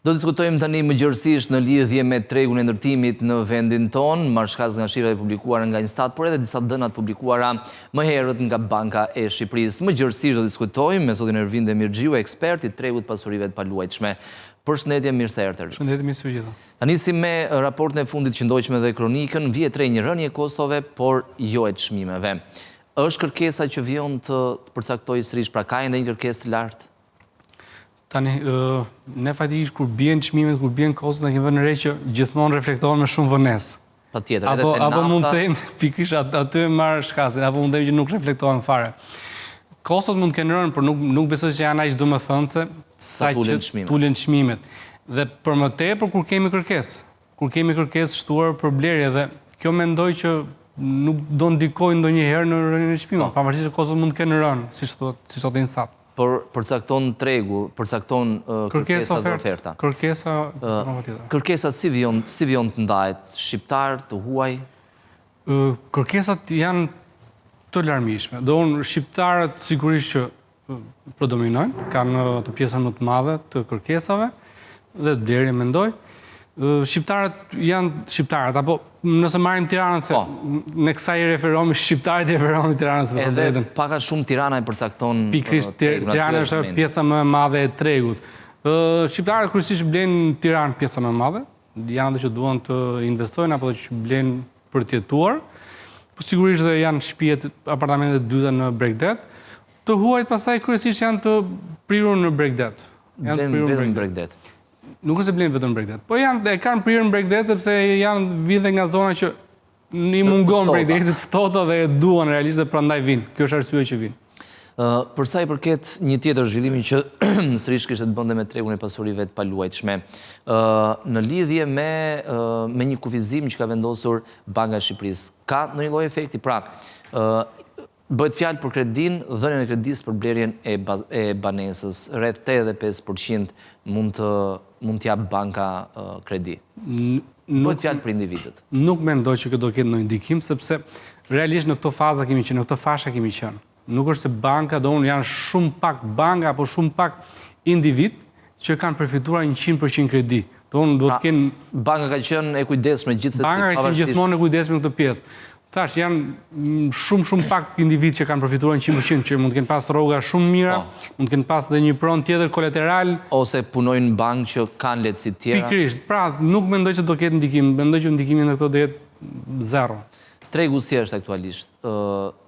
Do të diskutojmë tani më gjërësisht në lidhje me tregun e ndërtimit në vendin tonë, marrëshkas nga shira e publikuara nga Instat, por edhe disa dënat publikuara më herët nga Banka e Shqipërisë. Më gjërësisht do të diskutojmë me zotin Ervin Demirxhiu, ekspert i tregut pasurive të paluajtshme. Përshëndetje, mirë se erdhët. Përshëndetje, mirë se u gjithë. Ta nisim me raportin e fundit që ndoqme dhe kronikën, vjet re një rënje kostove, por jo e çmimeve. Është kërkesa që vjen të përcaktojë sërish, pra ka ende një kërkesë të lartë? Tani, ne faktikisht kur bien çmimet, kur bien kostot, ne kemi vënë re që gjithmonë reflektohen me shumë vonesë. Patjetër, edhe te nafta. Apo mund të them pikërisht aty marr shkasin, apo mund të them që nuk reflektohen fare. Kostot mund të kenë rënë, por nuk besoj se janë aq domethënëse sa që tulen çmimet. Dhe për më tepër kur kemi kërkesë. Kur kemi kërkesë shtuar për blerje, dhe kjo mendoj që nuk do ndikojë ndonjëherë në rënien e çmimeve, pavarësisht se kostot mund të kenë rënë, siç thotë Instat. Por përcakton tregu, përcakton kërkesa dhe oferta. Kërkesa si vjen të ndahet? Shqiptar, të huaj? Kërkesat janë të larmishme. Shqiptarët sigurisht që predominojnë, kanë të pjesën më të madhe të kërkesave dhe të blerje, mendoj. Shqiptarët janë shqiptarët, apo nëse marrim Tiranën, se në kësaj i referohemi shqiptarët i referohemi Tiranës. Edhe paka shumë Tirana e përcakton pikërisht Tirana është pjesa më e madhe e tregut. Shqiptarët kryesisht blenë Tiranë pjesa më e madhe, janë ato që duan të investojnë apo që blenë për të jetuar. Po sigurisht dhe janë shtëpijet, apartamentet e dyta në Bregdet. Të huajt pastaj kryesisht janë të prirur në Bregdet. Blenë vetëm në Bregdet. Nuk është se blenë vetëm Bregdet, po kanë prirë në Bregdet sepse janë vijnë nga zona që i mungon Bregdetit të ftohta dhe e duan realisht dhe prandaj vinë. Kjo është arsye që vinë. Për sa i përket një tjetër zhvillimi që sërish kishte të bënte me tregun e pasurive të paluajtshme, në lidhje me një kufizim që ka vendosur Banka e Shqipërisë, ka ndonjë lloj efekti? Pra, bëhet fjalë për kredin, dhënien e kredisë për blerjen e banesës, rreth 85% mund t'jap banka kredi. Bëhet fjalë për individët. Nuk mendoj që kjo do ketë ndonjë ndikim, sepse realisht në këto faza kemi qenë, në këto fasha kemi qenë. Nuk është se banka, janë shumë pak banka apo shumë pak individ që kanë përfituar 100% kredi. Banka ka qenë e kujdesshme gjithsesi. Banka ka qenë gjithmonë e kujdesshme në këtë pjesë. Thash, janë shumë pak individ që kanë përfituar 100%, që mund të kenë pas rroga shumë mira, mund të kenë pas dhe një pronë tjetër kolateral. Ose punojnë në bankë që kanë lehtësi të tjera. Pikërisht, pra, nuk mendoj që do ketë ndikim, mendoj që ndikimi në këto do jetë zero. Tregu si është aktualisht?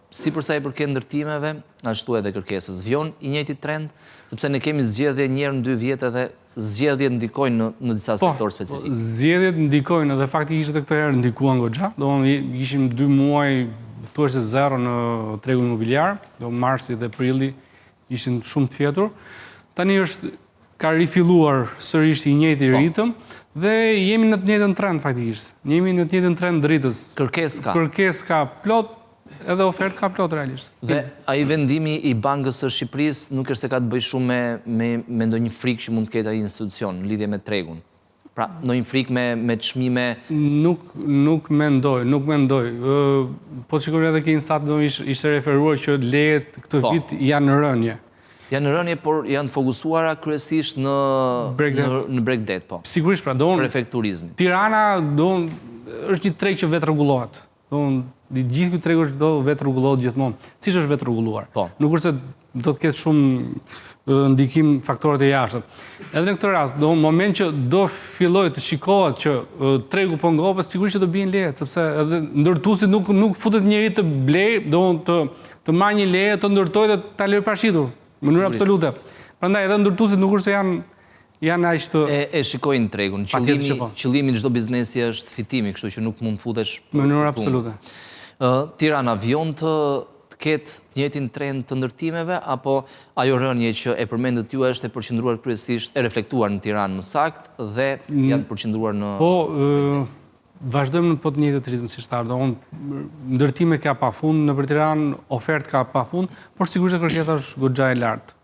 Si përsa i përket ndërtimeve, ashtu edhe kërkesës. Vjon i njëjti trend, sepse ne kemi zgjedhje një herë në 2 vjet edhe zgjedhjet ndikojnë në disa sektor specifik. Zgjedhjet ndikojnë dhe faktikisht edhe këtë herë ndikuan goxha. Ishim 2 muaj thuajse zero në tregun imobiliar, marsi dhe prilli ishin shumë të fjetur. Tani ka rifilluar sërish i njëjti ritëm dhe jemi në të njëjtën trend faktikisht. Jemi në të njëjtën trend dritës. Kërkesë ka plot, edhe ofertë ka plot realisht. Dhe ai vendimi i Bankës së Shqipërisë nuk është se ka të bëjë shumë me ndonjë frikë që mund të ketë ai institucion në lidhje me tregun. Pra, ndonjë frikë me çmime? Nuk mendoj. Po shikoj edhe ke Instat ishte referuar që lejet këtë vit janë në rënje. Janë në rënje, por janë fokusuara kryesisht në Bregdet, po. Sigurisht, pra, për turizmit. Tirana është një treg që vetë rregullohet. Gjithë këtë tregu është do vetë rregullohet gjithmonë. Siç është vetë rregulluar. Nuk është se do të ketë shumë ndikim faktorët e jashtëm. Edhe në këtë rast, në moment që do fillojë të shikohet që tregu po ngopet, sigurisht që do bien lejet, sepse edhe ndërtuesi nuk futet njëri të blej, të marrë një leje, të ndërtojë dhe ta lërë parashitur, në mënyrë absolute. Prandaj edhe ndërtuesit nuk është se janë aq të e shikojnë tregun. Qëllimi i çdo biznesi është fitimi, kështu që nuk mund të futesh në mënyrë absolute. Tirana vjon të ketë të njëjtin trend të ndërtimeve, apo ajo rënje që e përmendët ju është e përqendruar kryesisht, e reflektuar në Tiranë më saktë dhe janë përqendruar në... Po, vazhdojmë në po të njëjtët ritëm si shtarë. Ndërtime ka pafund në për Tiranë, ofertë ka pafund, por sigurisht kërkesa është goxha e lartë.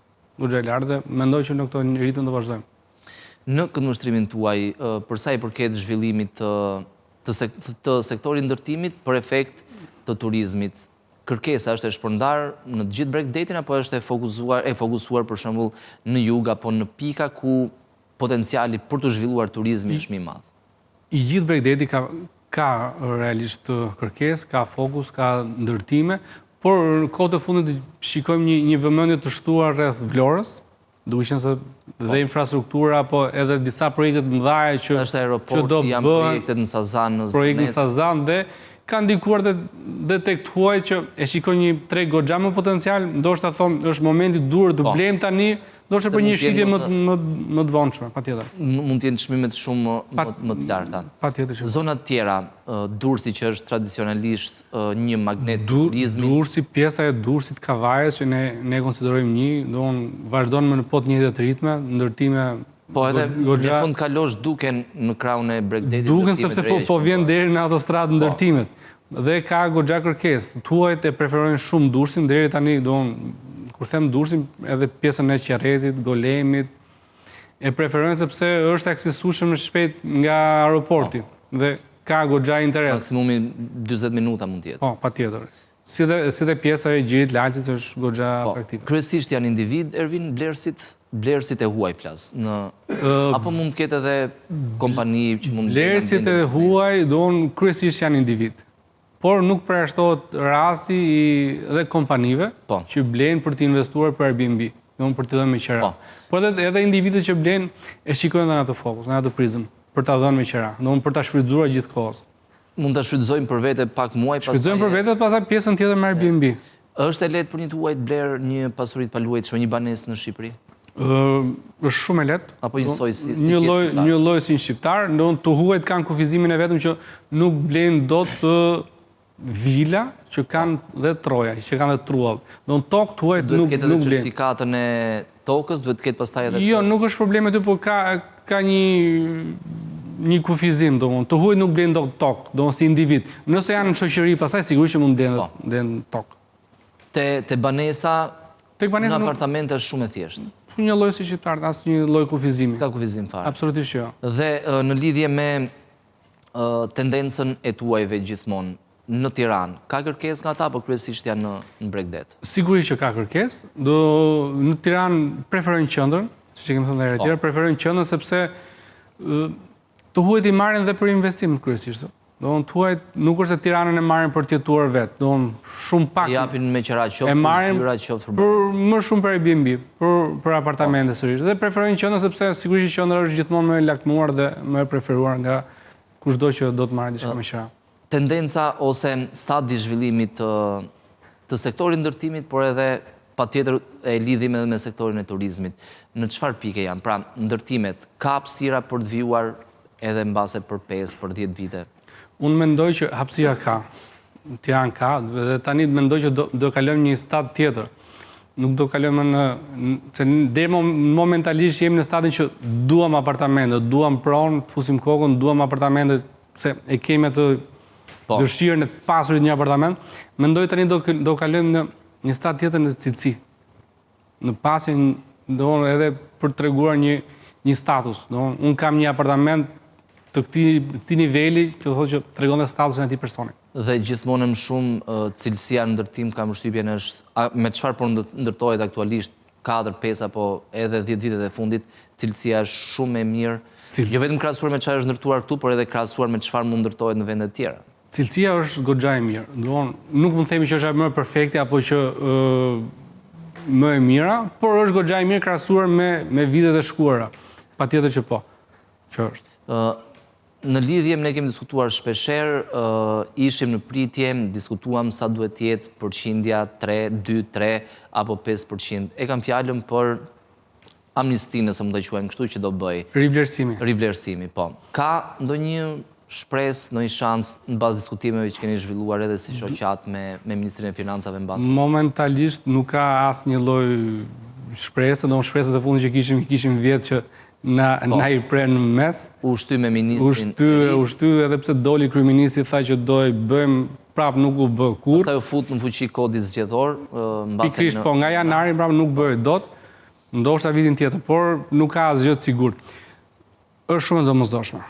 Goxha e lartë dhe mendoj që në këto ritëm do vazhdojmë. Në këndvështrimin tuaj, përsa i përket zhvillimit të sektorit ndërtimit për efekt të turizmit, kërkesa është e shpërndar në gjithë Bregdetin apo është e fokusuar për shembull në jug apo në pika ku potenciali për të zhvilluar turizmi është më i madh? I gjithë Bregdeti ka realisht kërkesë, ka fokus, ka ndërtime, por në kohët e fundit shikojmë një vëmendje të shtuar rreth Vlorës, duke qenë se dhe infrastruktura apo edhe disa projekte të mëdha që është aeroporti, janë projektet në Sazan, në Sazan dhe ka ndikuar dhe tek tuaj që e shikojnë një treg goxha më potencial, ndoshta thonë është momenti dur të blejmë tani, ndoshta për një shitje më të vonshme, patjetër. Mund të jenë çmimet shumë më të larta. Patjetër që. Zonat tjera, Durrësi që është tradicionalisht një magnet turizmi. Durrësi, pjesa e Durrësit Kavajës që ne konsiderojmë një, vazhdon me në pot njëjtë të ritme, ndërtime. Po edhe në fund kalosh duken në krahun e Bregdetit. Duken sepse po vjen deri në autostradë ndërtimet. Dhe ka goxha kërkesë. Tuajt e preferojnë shumë Durrësin deri tani, kur them Durrësin, edhe pjesën e Qerretit, Golemit, e preferojnë sepse është aksesueshëm shpejt nga aeroporti dhe ka goxha interes. Maksimumi 40 minuta mund të jetë. Po, patjetër. Si dhe pjesa e Gjirit Lalësit është goxha atraktive. Kryesisht janë individ, Ervin, blerësit e huaj flas. Apo mund të ketë edhe kompani që mund të blerësit e huaj kryesisht janë individ. Por nuk përjashtohet rasti dhe kompanive që blenë për të investuar për Airbnb, për të dhënë me qira. Por edhe individet që blenë e shikojnë dhe në atë fokus, në atë prizëm, për të dhënë me qira, për të shfrytzuar gjithë kohës. Mund të shfrytëzojmë për vete pak muaj pasaj? Shfrytëzojmë për vete pasaj pjesën tjetër me Airbnb. Është e lehtë për një të huaj të blerë një pasurit paluajtshme, një banesë në Shqipëri? Është shumë e lehtë. Apo një lloj si një shqiptar, të huajt kanë kufizimin e vetëm që nuk blenë dot vila që kanë dhe troja, që kanë dhe truall. Tokë të huajt nuk blenë. Duhet të ketë edhe certifikatën e tokës, duhet të ketë pastaj edhe... Jo, nuk është probleme ty, por ka një kufizim, të huajt nuk blenë do tokë, si individ. Nëse janë në shoqëri, pastaj sigurisht që mund blenë tokë. Te banesa, në apartamente është shumë e thjeshtë. Një lloj si shqiptar, as një lloj kufizimi. S'ka kufizim fare. Absolutisht jo. Dhe në lidhje me tendencën e tuajve gjithmonë në Tiranë, ka kërkesë nga ata, apo kryesisht janë në Bregdet? Sigurisht që ka kërkesë. Në Tiranë preferojnë qendrën, siç e kemi thënë edhe tjerë, preferojnë qendrën sepse të huajt i marrin dhe për investim kryesisht. Tuajt nuk është se Tiranën e marrin për të jetuar vetë, shumë pak. Japin me qira qoftë për zyra qoftë për më shumë për Airbnb, për apartamente sërish. Dhe preferojnë qendrën sepse sigurisht qendra është gjithmonë më e lakmuar dhe më e preferuar nga kushdo që do të marrë diçka me qira. Tendenca ose stadi i zhvillimit të sektorit ndërtimit, por edhe patjetër e lidhim edhe me sektorin e turizmit. Në çfarë pike janë? Pra, ndërtimet ka hapësira për të vijuar edhe mbase për 5, për 10 vite? Unë mendoj që hapësira ka, Tiranë ka, dhe tani mendoj që do kalojmë një stad tjetër. Nuk do kalojmë se deri momentalisht jemi në stadin që duam apartamente, duam pronë, të fusim kokën, duam apartamente, se e kemi atë dëshirën e pasurit një apartament. Mendoj tani do kalojmë në një stad tjetër në cilësi. Në pasje, edhe për të treguar një status. Unë kam një apartament të këtij niveli, që thotë që tregon dhe statusin e atij personi. Dhe gjithmonë më shumë cilësia në ndërtim kam përshtypjen është me çfarë po ndërtohet aktualisht 4, 5 apo edhe 10 vitet e fundit, cilësia është shumë e mirë. Jo vetëm krahasuar me çfarë është ndërtuar këtu, por edhe krahasuar me çfarë mund ndërtohet në vende të tjera. Cilësia është goxha e mirë. Nuk mund të themi që është më perfekte apo që më e mira, por është goxha e mirë krahasuar me vitet e shkuara. Patjetër që po. Që është. Në lidhje ne kemi diskutuar shpeshherë, ishim në pritje, diskutuam sa duhet të jetë përqindja 2-3 apo 5%. E kam fjalën për amnistinë, nëse mund ta quajmë kështu, që do bëj. Rivlerësimi, po. Ka ndonjë shpresë, ndonjë shans në bazë diskutimeve që keni zhvilluar edhe si shoqat me Ministrinë e Financave në bazë? Momentalisht nuk ka asnjë lloj shpresë, shpresat e fundit që kishim vjet që na I prenë në mes. Ushty me ministrin. Ushty edhe pse doli kryeministri tha që do i bëjmë, prap nuk u bë kurrë. Pastaj u fut në fuqi kodi zgjedhor, pikërisht po, nga janari prap nuk bëhet dot. Ndoshta vitin tjetër, por nuk ka asgjë të sigurt. Është shumë e domosdoshme.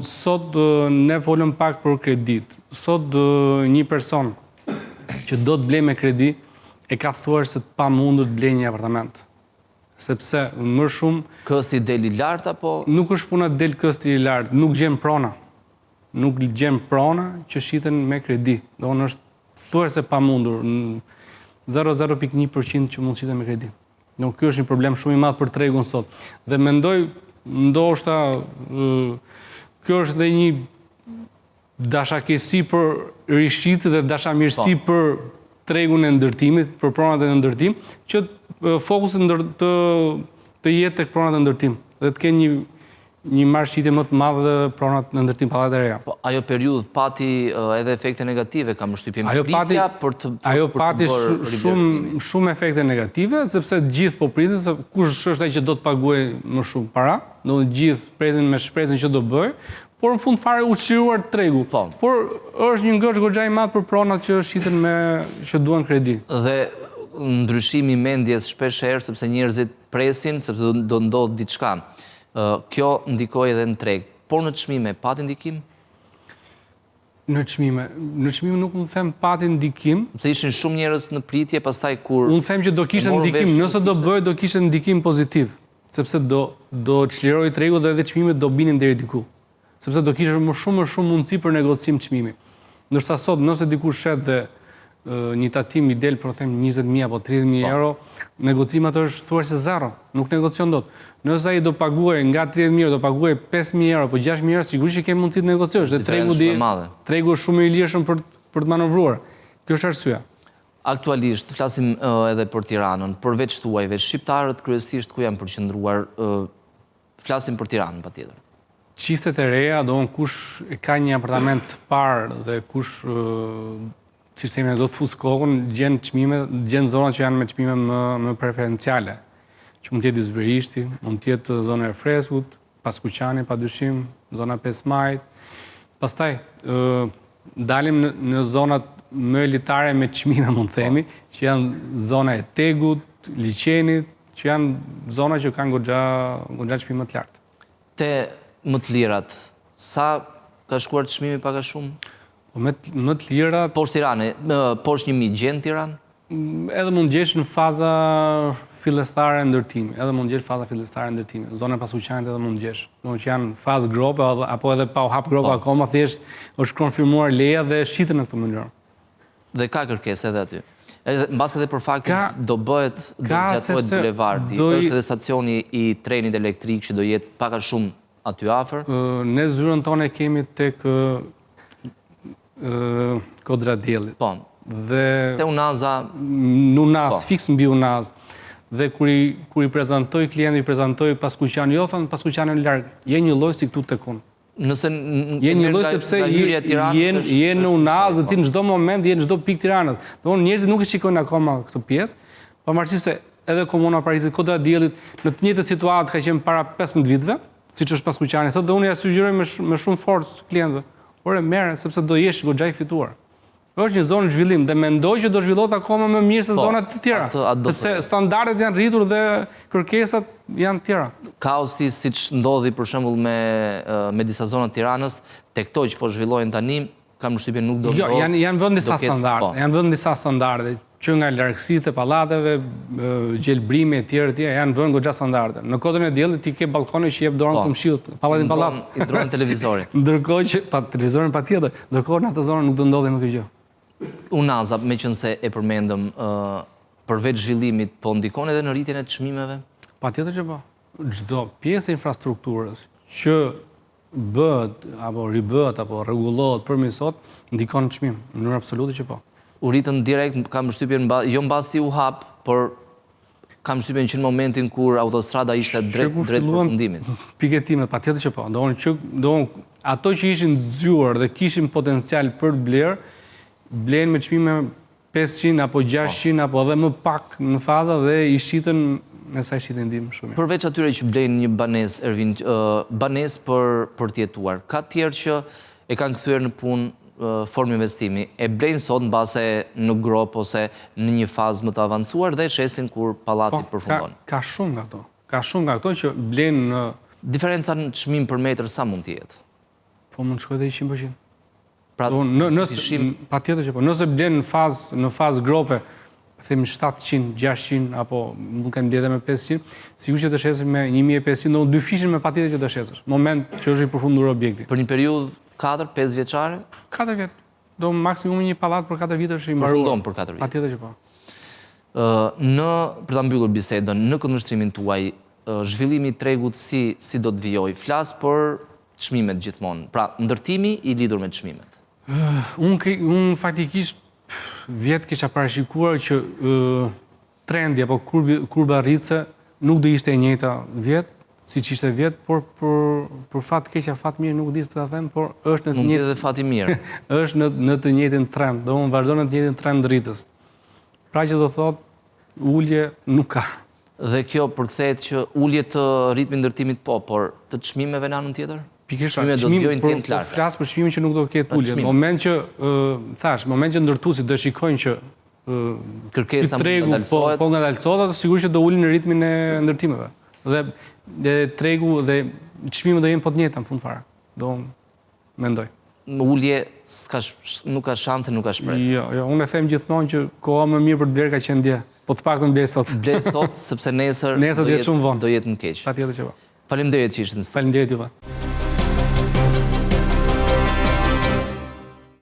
Sot ne folëm pak për kredit. Sot një person që do të blej me kredi e ka thuar se pa mundur të blej një apartament. sepse më shumë... Kësti deli lartë, apo? Nuk është puna del kësti lartë, nuk gjem prona. Nuk gjem prona që shiten me kredi. Do në është thuajse pa mundur, 0,1% që mund shiten me kredi. Do kjo është një problem shumë i madh për tregun sot. Dhe mendoj, ndoshta, kjo është dhe një dashakesi për rishqicë dhe dashamirësi për tregun e ndërtimit, për pronat e ndërtim, që fokusin të jetë tek pronat e ndërtim dhe të kenë një marrëqitje më të madhe dhe pronat në ndërtim pallatet e reja. Po, ajo periudhë pati edhe efekte negative, kam shtypje me pritja për të Ajo pati shumë efekte negative, sepse gjithë po prisin se kush është ai që do të paguajë më shumë para, do gjithë presin me shpresën që do bëj, por në fund fare u çliruar tregu. Por është një ngësh goxha i madh për pronat që shiten me që duan kredi. Dhe ndryshimi i mendjes shpesh herë sepse njerëzit presin sepse do ndodh diçka. Kjo ndikoi edhe në treg. Por në çmime pati ndikim? Në çmime nuk mund të them pati ndikim. Se ishin shumë njerëz në pritje, pastaj kur... Unë them që do kishte ndikim, nëse do bëj, do kishte ndikim pozitiv. Sepse do çliroj tregu dhe edhe çmimet do binin deri diku. Sepse do kishte më shumë mundësi për negocim çmimi. Ndërsa sot, nëse dikush shet dhe një tatim i del për them 20.000 apo 30.000 euro, negocimat është thuajse zero, nuk negocion dot. Nëse ai do paguaj nga 30.000 do paguaj 5.000 euro apo 6.000 euro, sigurisht që ke mundësi të negociosh dhe tregu është shumë i lirshëm për të manovruar. Kjo është arsyeja. Aktualisht flasim edhe për Tiranën, përveç tuajve, shqiptarët kryesisht ku janë përqendruar, flasim për Tiranën patjetër. Çiftet e reja, kush ka një apartament të parë dhe kush sistemi do të fusë kokën, gjenë zonat që janë me çmime më preferenciale, që mund tjetë i Zberishti, mund tjetë zona e Freskut, Paskuqani, padyshim, zona 5 Majt. Pastaj, dalim në zonat më elitare me çmime, mund themi, që janë zona e Tegut, Liçenit, që janë zona që kanë goxha çmime të lartë. Te më të lirat, sa ka shkuar çmimi pak a shumë? Më të lira... Poshtë Tirane, poshtë 1.000 gjenë Tiranë? Edhe mund gjesh në faza fillestare ndërtimi. Zona e Paskuqanit edhe mund gjesh. Që janë fazë grope, apo edhe pa u hap grope akoma, thjesht është konfirmuar leja dhe shiten në këtë mënyrë. Dhe ka kërkesë edhe aty? Mbas edhe për faktin do zgjatohet bulevardi, është edhe stacioni i trenit elektrik që do jetë pak a shumë aty afër? Ne zyrën tonë kemi tek Kodra Diellit. Po. Te Unaza? Në Unaz, fiks mbi Unaz. Dhe kur i prezantoj klientit, i prezantoj Paskuqani, jo thonë Paskuqani në larg, je një lloj si këtu tek unë. Nëse je një lloj sepse je në Unaz dhe ti në çdo moment je në çdo pikë Tiranës. Domthonë njerëzit nuk e shikojnë akoma këtë pjesë, pavarësisht se edhe komuna Parisit, Kodra Diellit në të njëjtët situatë ka qenë para 15 vitëve, siç është Paskuqani sot, dhe unë ja sugjeroj me shumë forcë klientëve. Por e merre sepse do jesh goxha i fituar. Është një zonë zhvillim dhe mendoj që do zhvillohet akoma më mirë se zonat të tjera. Sepse standardet janë rritur dhe kërkesat janë tjera. Kaosi siç ndodhi për shembull me disa zona të Tiranës, tek këto që po zhvillohen tani, kam përshtypjen nuk do. Jo, janë vënë disa standarde. Janë vënë disa standarde që nga largësitë e pallateve, gjelbrimi e tjerë janë vënë goxha standarde. Në Kodrën e Diellit ti ke balkone që jep dorën komshiut, pallatin pallat. I ndron televizorin. Ndërkohë që pa televizorin patjetër, ndërkohë në atë zonë nuk do ndodhej më kjo gjë. Unaza, meqense e përmendëm, përveç zhvillimit, po ndikon edhe në rritjen e çmimeve? Patjetër që po. Çdo pjesë e infrastrukturës që bëhet apo ribëhet apo rregullohet përmirësohet, ndikon në çmim, në mënyrë absolute që po. U rritën direkt, kam përshtypjen, jo mbasi u hap, por kam përshtypjen që në momentin kur autostrada ishte drejt përfundimit. Piketimet, patjetër që po. Ato që ishin zgjuar dhe kishin potencial për të blerë, blenë me çmime 500 apo 600 apo edhe më pak në faza dhe i shitën me sa i shitën ndim shumë. Përveç atyre që blenë një banesë, Ervin, banesë për të jetuar, ka tjerë që e kanë kthyer në punë formë investimi, e blenë sot në base në grop ose në një fazë më të avancuar dhe shesin kur pallati përfundon. Ka shumë nga to. Ka shumë nga to që blenë në... Diferenca në çmim për metër sa mund të jetë? Po mund të shkojë dhe 100%. Pra, patjetër që po. Nëse blenë në fazë grope themi 700, 600 apo mund kanë mbledhur me 500, sigurisht që dëshesën me 1500, do dy fishin me patjetër që dëshesësh. Moment që është i përfunduar objekti. Për një periudhë 4-5 vjeçare? 4 vjet. Do maksimumi një pallat për 4 vite është i mbaruar. Përfundon për 4 vjet. Patjetër që po. Për ta mbyllur bisedën, në kundërshtrimin tuaj, zhvillimi i tregut si do të vijojë? Flas për çmimet gjithmonë. Pra, ndërtimi i lidhur me çmimet. Unë faktikisht vjet kisha parashikuar që trendi apo kurba rritëse nuk do ishte e njëjta vjet, siç ishte vjet, por për fat keq, fat mirë nuk di se ta them, por është në të njëjtën. Mund të jetë jetë fati mirë. Është në të njëjtin trend, domthonë vazhdon në të njëjtin trend rritës. Pra që do thotë ulje nuk ka. Dhe kjo përkthehet që ulje të ritmi ndërtimit por të çmimeve në anën tjetër? Pikërisht, çmimet do të vijojnë të larta. Flas për çmimin që nuk do ketë ulje. Në moment që moment që ndërtuesit do shikojnë që kërkesa ngadalësohet, po ngadalësohet, sigurisht që do ulin në ritmin e ndërtimeve. Dhe tregu dhe çmimet do jenë po të njëjta në fund fare. Do mendoj. Ulje nuk ka shanse, nuk ka shpresë. Jo, unë e them gjithmonë që koha më mirë për të blerë ka qenë dje. Po të paktën blerë sot. Blerë sot sepse nesër do jetë shumë vonë. Do jetë në keq. Patjetër që po. Faleminderit që ishit në studio. Faleminderit juve.